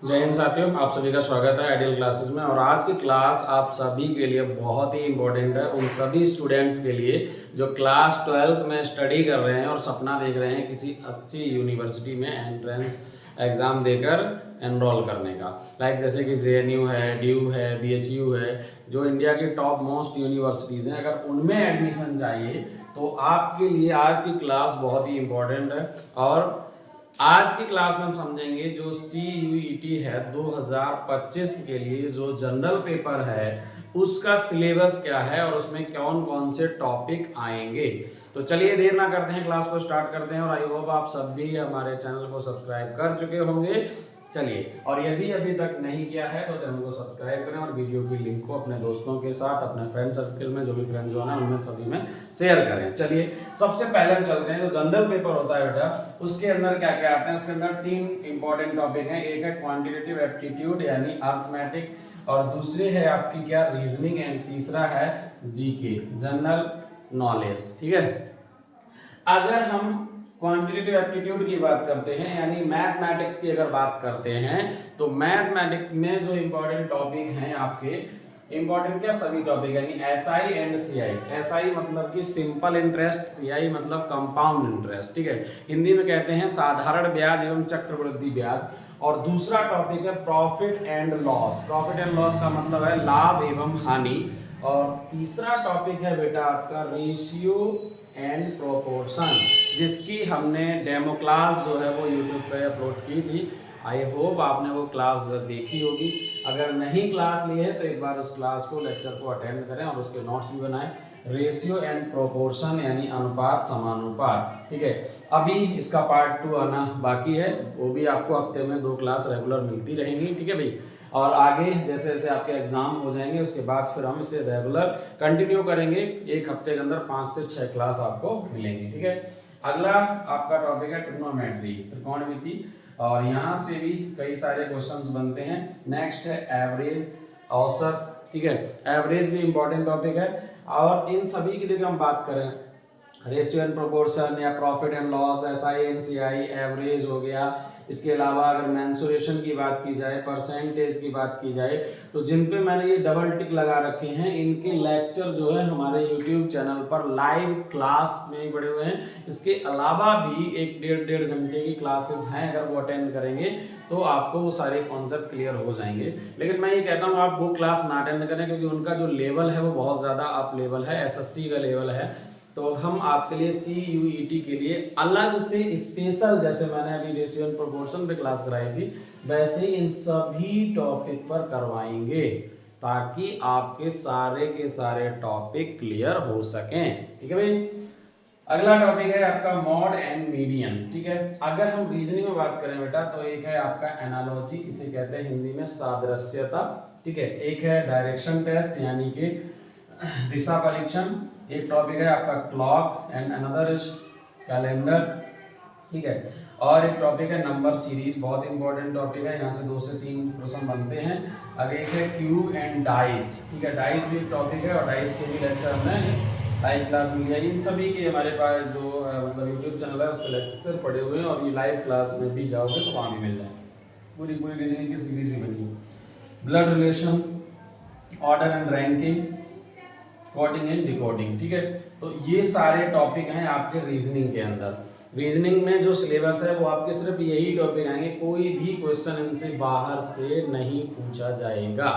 जय हिंद साथियों, आप सभी का स्वागत है आइडियल क्लासेस में। और आज की क्लास आप सभी के लिए बहुत ही इंपॉर्टेंट है, उन सभी स्टूडेंट्स के लिए जो क्लास 12th में स्टडी कर रहे हैं और सपना देख रहे हैं किसी अच्छी यूनिवर्सिटी में एंट्रेंस एग्ज़ाम देकर एनरोल करने का। लाइक जैसे कि JNU है, DU है, BHU है, जो इंडिया की टॉप मोस्ट यूनिवर्सिटीज़ हैं, अगर उनमें एडमिशन चाहिए तो आपके लिए आज की क्लास बहुत ही इंपॉर्टेंट है। और आज की क्लास में हम समझेंगे जो CUET है 2025 के लिए जो जनरल पेपर है उसका सिलेबस क्या है और उसमें कौन कौन से टॉपिक आएंगे। तो चलिए देर ना करते हैं, क्लास को स्टार्ट करते हैं। और आई होप आप सभी हमारे चैनल को सब्सक्राइब कर चुके होंगे। चलिए, और यदि अभी तक नहीं किया है तो चैनल को सब्सक्राइब करें और वीडियो की लिंक को अपने दोस्तों के साथ, अपने फ्रेंड सर्कल में जो भी फ्रेंड्स हो ना उनमें सभी में शेयर करें। चलिए सबसे पहले हम चलते हैं, जो जनरल पेपर होता है बेटा उसके अंदर क्या क्या आते हैं। उसके अंदर 3 इंपॉर्टेंट टॉपिक हैं। एक है क्वांटिटेटिव एप्टीट्यूड यानी अर्थमेटिक, और दूसरे है आपकी क्या रीजनिंग, एंड तीसरा है GK जनरल नॉलेज। ठीक है, अगर हम क्वांटिटेटिव एप्टीट्यूड की बात करते हैं यानी मैथमेटिक्स की अगर बात करते हैं तो मैथमेटिक्स में जो इंपॉर्टेंट टॉपिक हैं आपके, इंपॉर्टेंट क्या सभी टॉपिक यानी SI एंड CI। SI मतलब कि सिंपल इंटरेस्ट, CI मतलब कंपाउंड इंटरेस्ट। ठीक है, हिंदी में कहते हैं साधारण ब्याज एवं चक्रवृद्धि ब्याज। और दूसरा टॉपिक है profit and loss. Profit and loss का मतलब है लाभ एवं हानि। और तीसरा टॉपिक है बेटा आपका रेशियो एंड प्रोपोर्शन, जिसकी हमने डेमो क्लास जो है वो यूट्यूब पे अपलोड की थी। आई होप आपने वो क्लास देखी होगी। अगर नहीं क्लास ली है तो एक बार उस क्लास को, लेक्चर को अटेंड करें और उसके नोट्स भी बनाएं। रेशियो एंड प्रोपोर्शन यानी अनुपात समानुपात। ठीक है, अभी इसका पार्ट 2 आना बाकी है, वो भी आपको हफ्ते में 2 क्लास रेगुलर मिलती रहेंगी। ठीक है भाई, और आगे जैसे जैसे आपके एग्जाम हो जाएंगे उसके बाद फिर हम इसे रेगुलर कंटिन्यू करेंगे। एक हफ्ते के अंदर 5 से 6 क्लास आपको मिलेंगे। ठीक है, अगला आपका टॉपिक है ट्रिग्नोमेट्री, त्रिकोणमिति, और यहाँ से भी कई सारे क्वेश्चंस बनते हैं। नेक्स्ट है एवरेज, औसत। ठीक है, एवरेज भी इंपॉर्टेंट टॉपिक है। और इन सभी की जगह हम बात करें रेशियो एंड प्रोपोर्शन या profit and loss, SI and CI, average हो गया। इसके अलावा अगर मेंसुरेशन की बात की जाए, परसेंटेज की बात की जाए, तो जिन पे मैंने ये डबल टिक लगा रखे हैं इनके लेक्चर जो है हमारे यूट्यूब चैनल पर लाइव क्लास में पड़े हुए हैं। इसके अलावा भी 1-1.5 घंटे की क्लासेस हैं, अगर वो अटेंड करेंगे तो आपको वो सारे कॉन्सेप्ट क्लियर हो जाएंगे। लेकिन मैं ये कहता हूँ आप वो क्लास ना अटेंड करें, क्योंकि उनका जो लेवल है वो बहुत ज़्यादा अप लेवल है, SSC का लेवल है। तो हम आपके लिए CUET के लिए अलग से स्पेशल, जैसे मैंने अभी रेशियो एंड प्रोपोर्शन पे क्लास कराई थी, वैसे इन सभी टॉपिक पर करवाएंगे ताकि आपके सारे के सारे टॉपिक क्लियर हो सकें। ठीक है भाई, अगला टॉपिक है आपका मॉड एंड मीडियन। ठीक है, अगर हम रीजनिंग में बात करें बेटा तो एक है आपका एनालॉजी, इसे कहते हैं हिंदी में सादृश्यता। ठीक है, एक है डायरेक्शन टेस्ट यानी कि दिशा परीक्षण। एक टॉपिक है आपका clock and another is calendar. ठीक है, और एक टॉपिक है नंबर सीरीज, बहुत इंपॉर्टेंट टॉपिक है, यहाँ से 2 से 3 प्रश्न बनते हैं। अब एक है क्यू एंड डाइस। ठीक है, डाइस भी एक टॉपिक है और डाइस के भी लेक्चर हमने लाइव क्लास मिल जाएगी। इन सभी के हमारे पास जो मतलब यूट्यूब चैनल है उस पर लेक्चर पड़े हुए हैं, और ये लाइव क्लास में भी जाओगे तो वहाँ भी मिल जाएंगे। पूरी रीजनिंग की सीरीज भी बनी है। Blood relation, order and ranking, coding and decoding. ठीक है, तो ये सारे टॉपिक हैं आपके रीजनिंग के अंदर। रीजनिंग में जो सिलेबस है वो आपके सिर्फ यही टॉपिक आएंगे, कोई भी क्वेश्चन इनसे बाहर से नहीं पूछा जाएगा।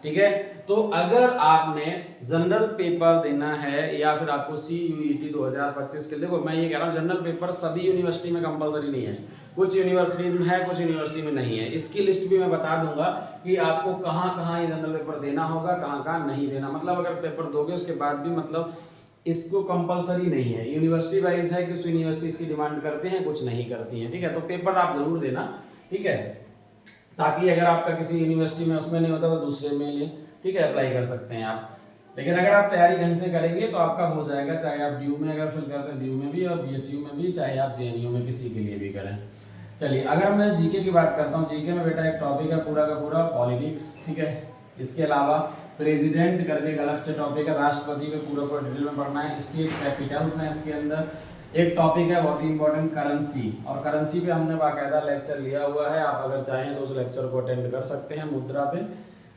ठीक है, तो अगर आपने जनरल पेपर देना है या फिर आपको CUET 2025 के लिए, देखो मैं ये कह रहा हूँ जनरल पेपर सभी यूनिवर्सिटी में कंपलसरी नहीं है, कुछ यूनिवर्सिटी में है, कुछ यूनिवर्सिटी में नहीं है। इसकी लिस्ट भी मैं बता दूंगा कि आपको कहाँ कहाँ ये जनरल पेपर देना होगा, कहाँ कहाँ नहीं देना। मतलब अगर पेपर दोगे उसके बाद भी मतलब इसको कंपलसरी नहीं है, यूनिवर्सिटी वाइज है कि उस यूनिवर्सिटी इसकी डिमांड करते हैं, कुछ नहीं करती हैं। ठीक है, तो पेपर आप जरूर देना। ठीक है, ताकि अगर आपका किसी यूनिवर्सिटी में उसमें नहीं होता तो दूसरे में ले, ठीक है, अप्लाई कर सकते हैं आप। लेकिन अगर आप तैयारी ढंग से करेंगे तो आपका हो जाएगा, चाहे आप DU में अगर फिल करते हैं DU में भी और BHU में भी, चाहे आप JNU में किसी के लिए भी करें। चलिए, अगर मैं GK की बात करता हूँ, GK में बेटा एक टॉपिक है पूरा का पूरा पॉलिटिक्स। ठीक है, इसके अलावा प्रेसिडेंट करके एक अलग से टॉपिक है, राष्ट्रपति पे पूरा पूरा डिटेल में पढ़ना है। स्टेट कैपिटल्स हैं इसके अंदर, एक टॉपिक है बहुत ही इंपॉर्टेंट, करेंसी, और करेंसी पे हमने बाकायदा लेक्चर लिया हुआ है, आप अगर चाहें तो उस लेक्चर को अटेंड कर सकते हैं मुद्रा पे।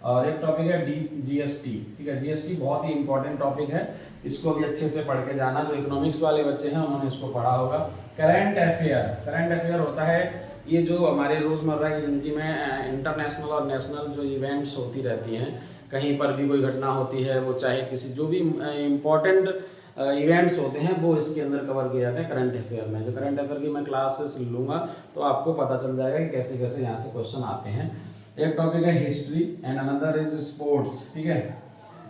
और एक टॉपिक है जीएसटी, ठीक है, जीएसटी बहुत ही इंपॉर्टेंट टॉपिक है, इसको भी अच्छे से पढ़ के जाना। जो इकोनॉमिक्स वाले बच्चे हैं उन्होंने इसको पढ़ा होगा। करंट अफेयर होता है ये जो हमारे रोज़मर्रा की ज़िंदगी में इंटरनेशनल और नेशनल जो इवेंट्स होती रहती हैं, कहीं पर भी कोई घटना होती है, वो चाहे किसी जो भी इम्पोर्टेंट इवेंट्स होते हैं वो इसके अंदर कवर किए जाते हैं करंट अफेयर में। जो करंट अफेयर की मैं क्लासेस लूँगा तो आपको पता चल जाएगा कि कैसे कैसे यहाँ से क्वेश्चन आते हैं। एक टॉपिक है history and another is sports, ठीक है।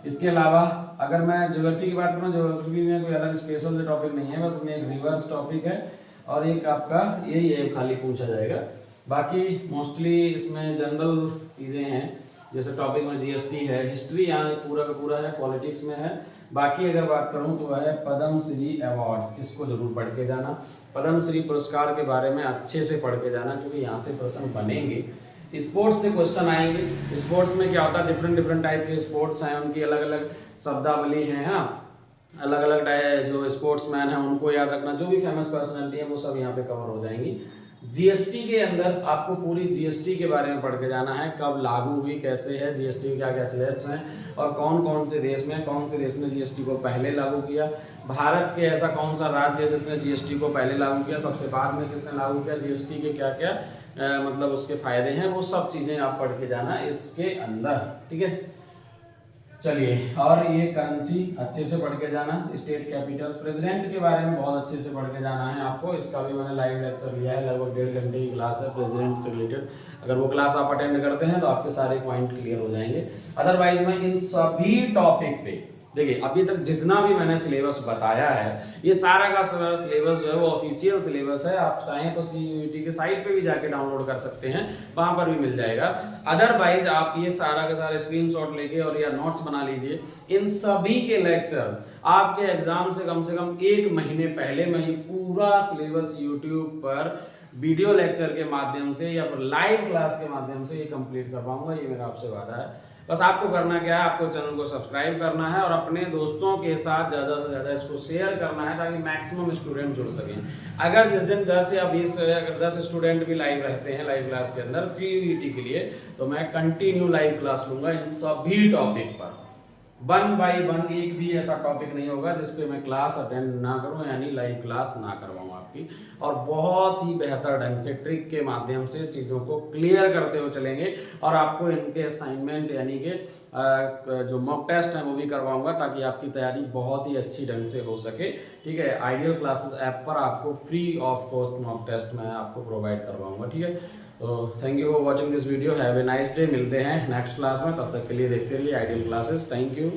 इसके अलावा अगर मैं ज्योग्राफी की बात करूँ, ज्योग्राफी में कोई अलग स्पेशल टॉपिक नहीं है, बस में एक रिवर्स टॉपिक है और एक आपका यही है, खाली पूछा जाएगा। बाकी मोस्टली इसमें जनरल चीज़ें हैं, जैसे टॉपिक में जीएसटी है, हिस्ट्री यहाँ पूरा का पूरा है, पॉलिटिक्स में है। बाकी अगर बात करूँ तो है पद्मश्री अवार्ड्स, इसको जरूर पढ़ के जाना। पद्मश्री पुरस्कार के बारे में अच्छे से पढ़ के जाना, क्योंकि यहाँ से प्रश्न बनेंगे। स्पोर्ट्स से क्वेश्चन आएंगे। स्पोर्ट्स में क्या होता है, डिफरेंट टाइप के स्पोर्ट्स हैं, उनकी अलग अलग शब्दावली है, हाँ, अलग अलग जो स्पोर्ट्समैन हैं उनको याद रखना, जो भी फेमस पर्सनैलिटी है वो सब यहाँ पे कवर हो जाएंगी। जीएसटी के अंदर आपको पूरी जीएसटी के बारे में पढ़ के जाना है, कब लागू हुई, कैसे है, जीएसटी के क्या क्या स्लैब्स हैं और कौन कौन से देश ने जीएसटी को पहले लागू किया। भारत के ऐसा कौन सा राज्य है जिसने जीएसटी को पहले लागू किया, सबसे बाद में किसने लागू किया, जीएसटी के क्या क्या मतलब उसके फायदे हैं, वो सब चीज़ें आप पढ़ के जाना इसके अंदर, ठीक है। चलिए, और ये करेंसी अच्छे से पढ़ के जाना, स्टेट कैपिटल्स, प्रेसिडेंट के बारे में बहुत अच्छे से पढ़ के जाना है आपको। इसका भी मैंने लाइव लेक्चर लिया है, लगभग 1.5 घंटे की क्लास है प्रेसिडेंट से रिलेटेड। अगर वो क्लास आप अटेंड करते हैं तो आपके सारे पॉइंट क्लियर हो जाएंगे। अदरवाइज मैं इन सभी टॉपिक पे, देखिए अभी तक जितना भी मैंने सिलेबस बताया है, ये सारा का सारा सिलेबस जो है वो ऑफिशियल सिलेबस है। आप चाहें तो CUET के साइट पे भी जाके डाउनलोड कर सकते हैं, वहां पर भी मिल जाएगा। अदरवाइज आप ये सारा का सारा स्क्रीनशॉट लेके और या नोट्स बना लीजिए। इन सभी के लेक्चर आपके एग्जाम से कम 1 महीने पहले मैं ये पूरा सिलेबस यूट्यूब पर वीडियो लेक्चर के माध्यम से या फिर लाइव क्लास के माध्यम से ये कंप्लीट कर पाऊंगा, ये मेरा आपसे वादा है। बस आपको करना क्या है, आपको चैनल को सब्सक्राइब करना है और अपने दोस्तों के साथ ज़्यादा से ज़्यादा इसको शेयर करना है, ताकि मैक्सिमम स्टूडेंट जुड़ सकें। अगर जिस दिन 10 या 20 अगर 10 स्टूडेंट भी लाइव रहते हैं लाइव क्लास के अंदर CUET के लिए, तो मैं कंटिन्यू लाइव क्लास लूँगा इन सभी टॉपिक पर, 1 बाय 1। एक भी ऐसा टॉपिक नहीं होगा जिसपे मैं क्लास अटेंड ना करूं, यानी लाइव क्लास ना करवाऊं आपकी। और बहुत ही बेहतर ढंग से ट्रिक के माध्यम से चीज़ों को क्लियर करते हुए चलेंगे और आपको इनके असाइनमेंट यानी कि जो मॉक टेस्ट हैं वो भी करवाऊंगा, ताकि आपकी तैयारी बहुत ही अच्छी ढंग से हो सके, ठीक है। आइडियल क्लासेस ऐप पर आपको free of cost mock test मैं आपको प्रोवाइड करवाऊंगा, ठीक है। तो thank you for watching this video, have a nice day. मिलते हैं नेक्स्ट क्लास में, तब तक के लिए देखते रहिए आइडियल क्लासेस। Thank you.